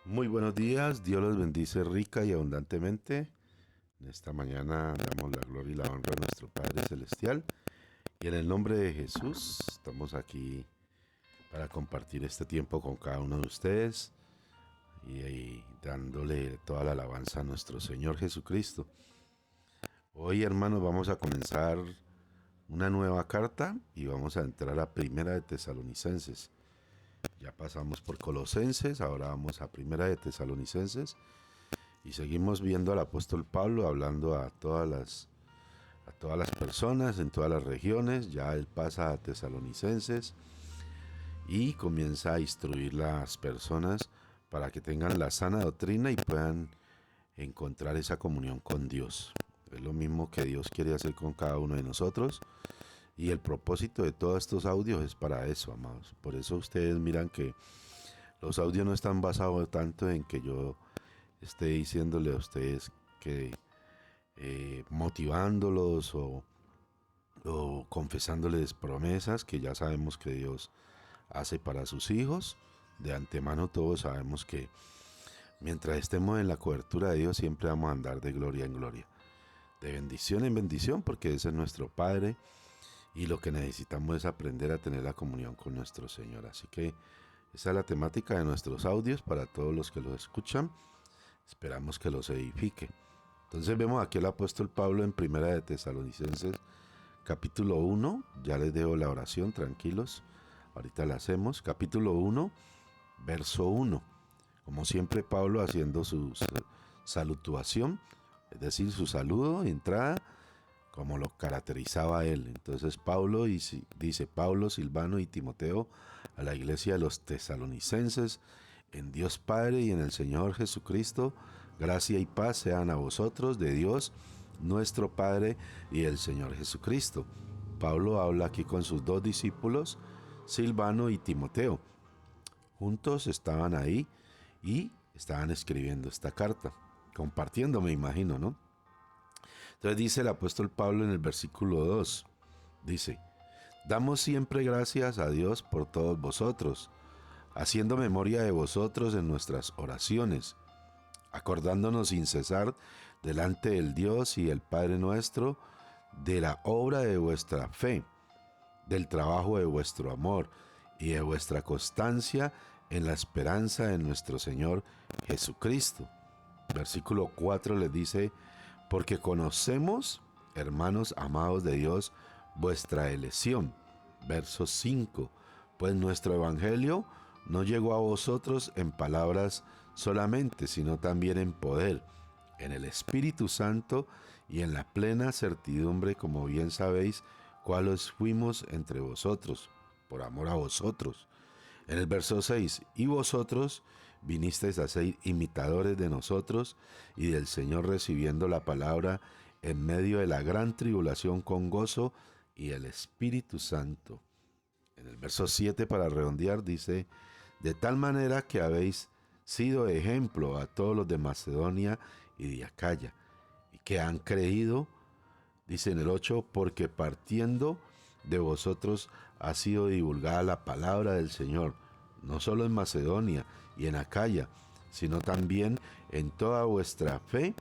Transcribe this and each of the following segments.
Muy buenos días, Dios los bendice rica y abundantemente. En esta mañana damos la gloria y la honra a nuestro Padre Celestial. Y en el nombre de Jesús estamos aquí para compartir este tiempo con cada uno de ustedes y dándole toda la alabanza a nuestro Señor Jesucristo. Hoy, hermanos, vamos a comenzar una nueva carta y vamos a entrar a Primera de Tesalonicenses. Ya pasamos por Colosenses, ahora vamos a Primera de Tesalonicenses. Y seguimos viendo al apóstol Pablo hablando a todas las personas en todas las regiones. Ya él pasa a Tesalonicenses y comienza a instruir las personas para que tengan la sana doctrina y puedan encontrar esa comunión con Dios. Es lo mismo que Dios quiere hacer con cada uno de nosotros. Y el propósito de todos estos audios es para eso, amados. Por eso ustedes miran que los audios no están basados tanto en que yo esté diciéndole a ustedes que motivándolos o confesándoles promesas que ya sabemos que Dios hace para sus hijos. De antemano todos sabemos que mientras estemos en la cobertura de Dios siempre vamos a andar de gloria en gloria, de bendición en bendición, porque ese es nuestro Padre y lo que necesitamos es aprender a tener la comunión con nuestro Señor. Así que esa es la temática de nuestros audios para todos los que los escuchan. Esperamos que los edifique. Entonces vemos aquí al apóstol Pablo en Primera de Tesalonicenses capítulo 1. Ya les dejo la oración, tranquilos. Ahorita la hacemos. Capítulo 1, verso 1. Como siempre Pablo haciendo su salutuación, es decir, su saludo, entrada, como lo caracterizaba él. Entonces Pablo dice: Pablo, Silvano y Timoteo, a la iglesia de los tesalonicenses, en Dios Padre y en el Señor Jesucristo, gracia y paz sean a vosotros de Dios nuestro Padre y el Señor Jesucristo. Pablo habla aquí con sus dos discípulos, Silvano y Timoteo. Juntos estaban ahí y estaban escribiendo esta carta, compartiendo, me imagino, ¿no? Entonces dice el apóstol Pablo en el versículo 2, dice: damos siempre gracias a Dios por todos vosotros, haciendo memoria de vosotros en nuestras oraciones, acordándonos sin cesar delante del Dios y el Padre nuestro de la obra de vuestra fe, del trabajo de vuestro amor y de vuestra constancia en la esperanza de nuestro Señor Jesucristo. Versículo 4 les dice: porque conocemos, hermanos amados de Dios, vuestra elección. Verso 5, pues nuestro evangelio no llegó a vosotros en palabras solamente, sino también en poder, en el Espíritu Santo y en la plena certidumbre, como bien sabéis, cuáles fuimos entre vosotros, por amor a vosotros. En el verso 6, y vosotros vinisteis a ser imitadores de nosotros y del Señor, recibiendo la palabra en medio de la gran tribulación con gozo y el Espíritu Santo. En el verso 7, para redondear, dice: de tal manera que habéis sido ejemplo a todos los de Macedonia y de Acaya, y que han creído, dice en el 8, porque partiendo de vosotros ha sido divulgada la palabra del Señor, no solo en Macedonia y en Acaya, sino también en toda vuestra fe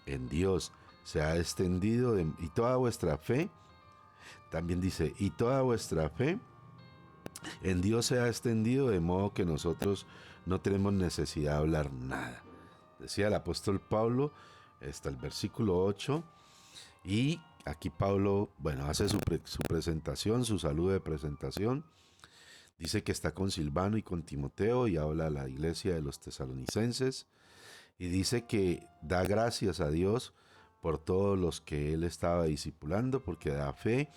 en Dios se ha extendido, y toda vuestra fe, también dice, y toda vuestra fe en Dios se ha extendido, de modo que nosotros no tenemos necesidad de hablar nada. Decía el apóstol Pablo hasta el versículo 8. Y aquí Pablo, hace su presentación, su saludo de presentación. Dice que está con Silvano y con Timoteo y habla a la iglesia de los tesalonicenses. Y dice que da gracias a Dios por todos los que él estaba discipulando, porque da fe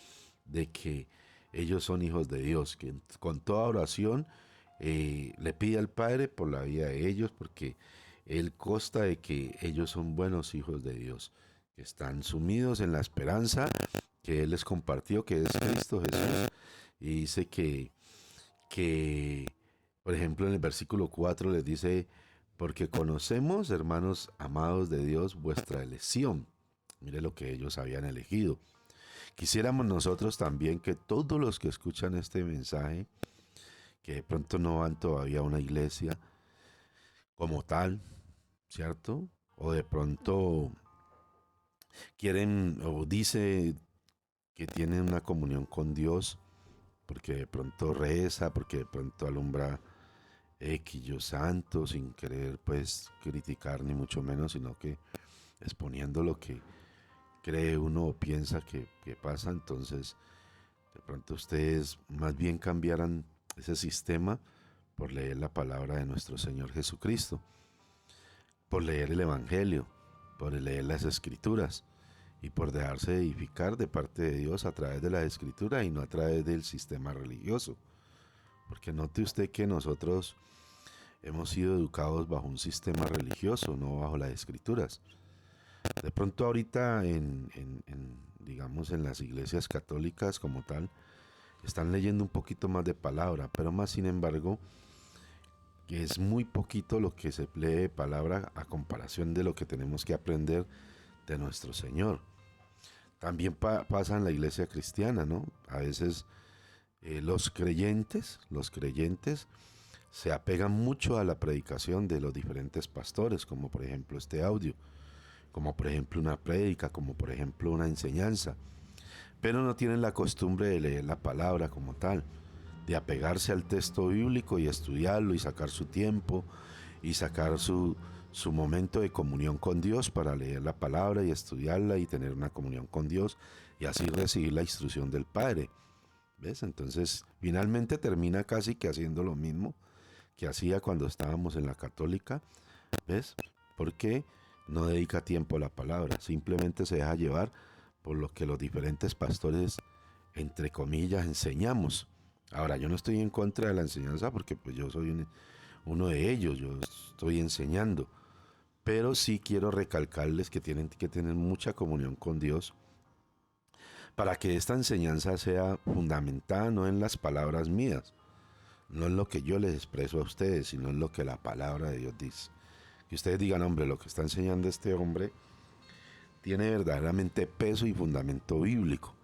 de que ellos son hijos de Dios, que con toda oración le pide al Padre por la vida de ellos, porque él consta de que ellos son buenos hijos de Dios, que están sumidos en la esperanza que él les compartió, que es Cristo Jesús. Y dice que, por ejemplo, en el versículo 4 les dice: porque conocemos, hermanos amados de Dios, vuestra elección. Mire lo que ellos habían elegido. Quisiéramos nosotros también que todos los que escuchan este mensaje, que de pronto no van todavía a una iglesia, como tal, ¿cierto? O de pronto quieren o dice que tiene una comunión con Dios porque de pronto reza, porque de pronto alumbra X yo santo sin querer pues criticar ni mucho menos, sino que exponiendo lo que cree uno o piensa que pasa. Entonces de pronto ustedes más bien cambiaran ese sistema por leer la palabra de nuestro Señor Jesucristo, por leer el Evangelio, por leer las Escrituras y por dejarse edificar de parte de Dios a través de la Escritura y no a través del sistema religioso. Porque note usted que nosotros hemos sido educados bajo un sistema religioso, no bajo las Escrituras. De pronto ahorita digamos en las iglesias católicas como tal, están leyendo un poquito más de palabra, pero más sin embargo, que es muy poquito lo que se lee de palabra a comparación de lo que tenemos que aprender de nuestro Señor. También pasa en la iglesia cristiana, ¿no? A veces los creyentes se apegan mucho a la predicación de los diferentes pastores, como por ejemplo este audio, como por ejemplo una prédica, como por ejemplo una enseñanza, pero no tienen la costumbre de leer la palabra como tal, de apegarse al texto bíblico y estudiarlo y sacar su tiempo y sacar su momento de comunión con Dios para leer la palabra y estudiarla y tener una comunión con Dios y así recibir la instrucción del Padre. ¿Ves? Entonces finalmente termina casi que haciendo lo mismo que hacía cuando estábamos en la católica. ¿Ves? Porque no dedica tiempo a la palabra, simplemente se deja llevar por lo que los diferentes pastores, entre comillas, enseñamos. Ahora, yo no estoy en contra de la enseñanza porque pues yo soy uno de ellos, yo estoy enseñando, pero sí quiero recalcarles que tienen que tener mucha comunión con Dios para que esta enseñanza sea fundamentada no en las palabras mías, no en lo que yo les expreso a ustedes, sino en lo que la palabra de Dios dice. Que ustedes digan, hombre, lo que está enseñando este hombre tiene verdaderamente peso y fundamento bíblico.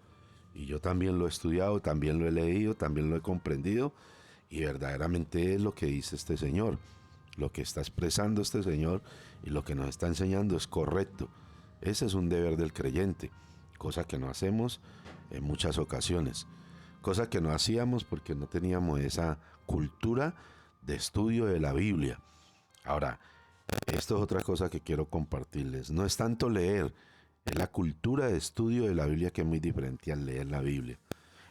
Y yo también lo he estudiado, también lo he leído, también lo he comprendido. Y verdaderamente es lo que dice este Señor. Lo que está expresando este Señor y lo que nos está enseñando es correcto. Ese es un deber del creyente, cosa que no hacemos en muchas ocasiones. Cosa que no hacíamos porque no teníamos esa cultura de estudio de la Biblia. Ahora, esto es otra cosa que quiero compartirles. No es tanto leer, es la cultura de estudio de la Biblia que es muy diferente al leer la Biblia.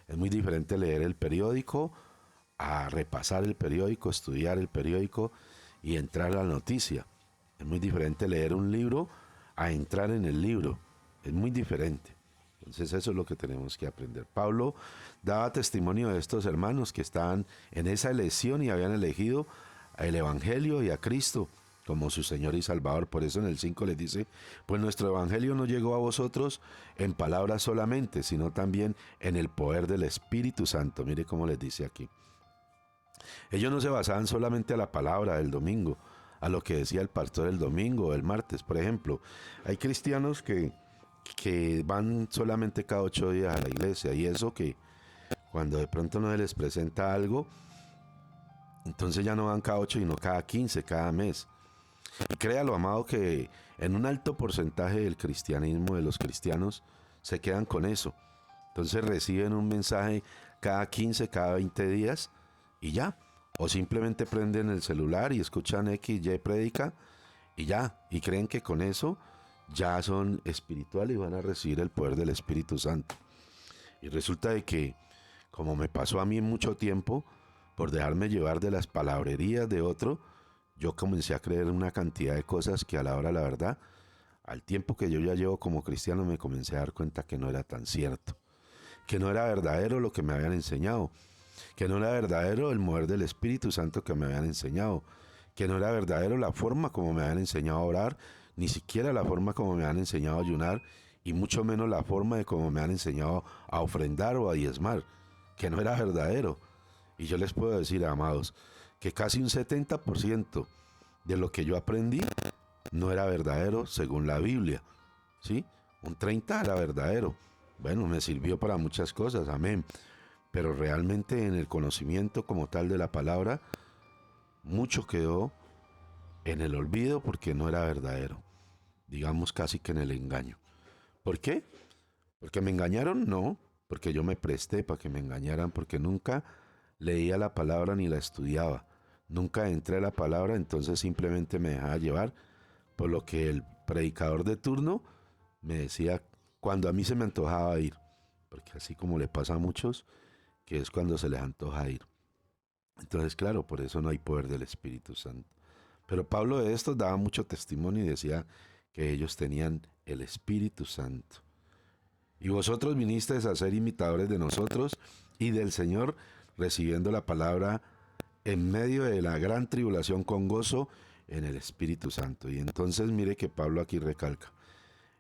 Es muy diferente leer el periódico a repasar el periódico, estudiar el periódico y entrar a la noticia. Es muy diferente leer un libro a entrar en el libro. Es muy diferente. Entonces eso es lo que tenemos que aprender. Pablo daba testimonio de estos hermanos que estaban en esa elección y habían elegido el Evangelio y a Cristo como su Señor y Salvador. Por eso en el 5 les dice, pues nuestro Evangelio no llegó a vosotros en palabras solamente, sino también en el poder del Espíritu Santo. Mire cómo les dice aquí. Ellos no se basaban solamente a la palabra del domingo, a lo que decía el pastor el domingo o el martes. Por ejemplo, hay cristianos que van solamente cada 8 días a la iglesia y eso que cuando de pronto no se les presenta algo, entonces ya no van cada 8 sino cada 15, cada mes. Y créalo, amado, que en un alto porcentaje del cristianismo, de los cristianos, se quedan con eso. Entonces reciben un mensaje cada 15, cada 20 días y ya. O simplemente prenden el celular y escuchan X, Y prédica y ya. Y creen que con eso ya son espirituales y van a recibir el poder del Espíritu Santo. Y resulta de que, como me pasó a mí en mucho tiempo, por dejarme llevar de las palabrerías de otro, yo comencé a creer una cantidad de cosas que a la hora, la verdad, al tiempo que yo ya llevo como cristiano, me comencé a dar cuenta que no era tan cierto, que no era verdadero lo que me habían enseñado, que no era verdadero el mover del Espíritu Santo que me habían enseñado, que no era verdadero la forma como me habían enseñado a orar, ni siquiera la forma como me han enseñado a ayunar, y mucho menos la forma de cómo me han enseñado a ofrendar o a diezmar, que no era verdadero. Y yo les puedo decir, amados, que casi un 70% de lo que yo aprendí no era verdadero según la Biblia, ¿sí? Un 30% era verdadero. Bueno, me sirvió para muchas cosas, amén. Pero realmente en el conocimiento como tal de la palabra, mucho quedó en el olvido porque no era verdadero, digamos casi que en el engaño. ¿Por qué? ¿Porque me engañaron? No, porque yo me presté para que me engañaran, porque nunca leía la palabra ni la estudiaba. Nunca entré a la palabra, entonces simplemente me dejaba llevar por lo que el predicador de turno me decía cuando a mí se me antojaba ir. Porque así como le pasa a muchos, que es cuando se les antoja ir. Entonces, claro, por eso no hay poder del Espíritu Santo. Pero Pablo de estos daba mucho testimonio y decía que ellos tenían el Espíritu Santo. Y vosotros vinisteis a ser imitadores de nosotros y del Señor, recibiendo la palabra en medio de la gran tribulación con gozo en el Espíritu Santo. Y entonces mire que Pablo aquí recalca,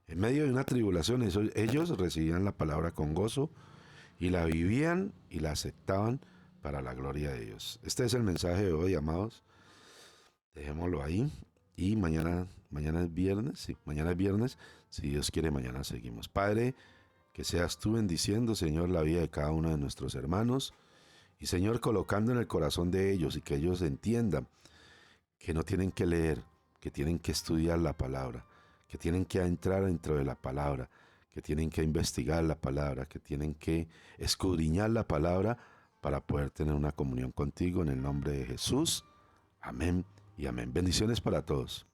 en medio de una tribulación ellos recibían la palabra con gozo y la vivían y la aceptaban para la gloria de Dios. Este es el mensaje de hoy, amados. Dejémoslo ahí. Y mañana es viernes, sí, mañana es viernes. Si Dios quiere, mañana seguimos. Padre, que seas tú bendiciendo, Señor, la vida de cada uno de nuestros hermanos. Y Señor, colocando en el corazón de ellos y que ellos entiendan que no tienen que leer, que tienen que estudiar la palabra, que tienen que entrar dentro de la palabra, que tienen que investigar la palabra, que tienen que escudriñar la palabra para poder tener una comunión contigo en el nombre de Jesús. Amén y amén. Bendiciones para todos.